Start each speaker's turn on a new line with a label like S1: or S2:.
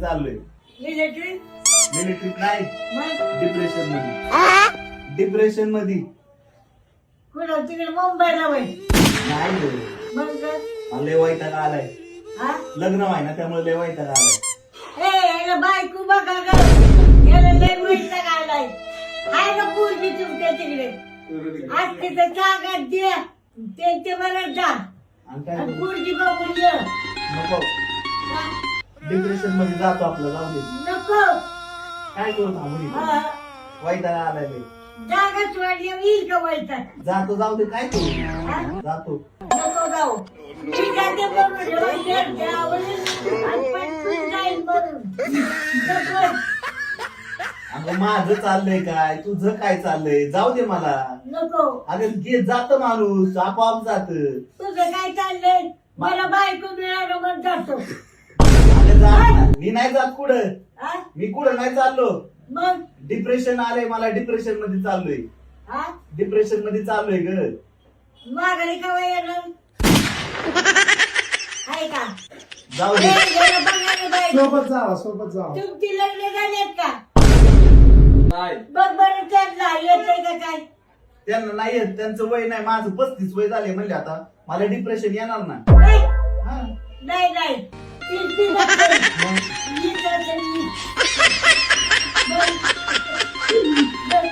S1: चाललोय.
S2: मिलिटरी
S1: मिलिटरीत नाही,
S2: मग
S1: डिप्रेशन मध्ये. डिप्रेशन मध्ये
S2: कुठं तिकडे मुंबईला वय
S1: नाही रे.
S2: मग
S1: मला लय वैताग आलाय.
S2: हा
S1: लग्न व्हाय ना त्यामुळे लय वैताग आलाय.
S2: ए याला बायको बघा ग याला लय वैताग आलाय. हाय ना पोरगी तुमच्या तिकडे आज तिथं जागात दे त्यांच्या बरोबर जा
S1: आणि काय
S2: आणि
S1: करू?
S2: पोरगी बघून ये
S1: नको,
S2: हा?
S1: डिप्रेशन मध्ये जातो आपलं, जाऊ दे.
S2: नको
S1: काय करू थांबून
S2: हा.
S1: वैताग आलाय लय.
S2: जागाच वाढली येईल का वैताग
S1: जातो, जाऊ दे. काय करू?
S2: हा?
S1: जातो.
S2: नको जाऊ मी जाते बरोबर आणि पटकन जाईल म्हणून नको
S1: अगं माझं चाललंय काय, तुझं काय चाललंय, जाऊ दे मला.
S2: नको
S1: अगं जात माणूस आपोआप जात.
S2: तुझं काय चाललंय मला बायको मिळालं मग जातो
S1: अगं जात ना. मी नाही जात कुठं,
S2: हा?
S1: मी कुठं नाही चाललो.
S2: मग
S1: डिप्रेशन आलंय मला, डिप्रेशन मध्ये चाललोय.
S2: हा
S1: डिप्रेशन मध्ये चाललोय ग.
S2: माघारी कवा येणार आहे का
S1: जाऊ
S2: ए,
S1: दे.
S2: याला बघायला बायको.
S3: सोबत जावा, सोबत जावा.
S2: तुमची लग्न झालेत का
S1: नाही,
S2: बघ बरं त्यांना येतंय का काय
S1: त्यांना नाही येत, त्यांचं वय नाही. माझं 35 वय झाले म्हणले आता मला डिप्रेशन येणार ना.
S2: ए,
S1: हा.
S2: नाही नाही ती नसेल. ही नसेल, ही. बघ. बघ.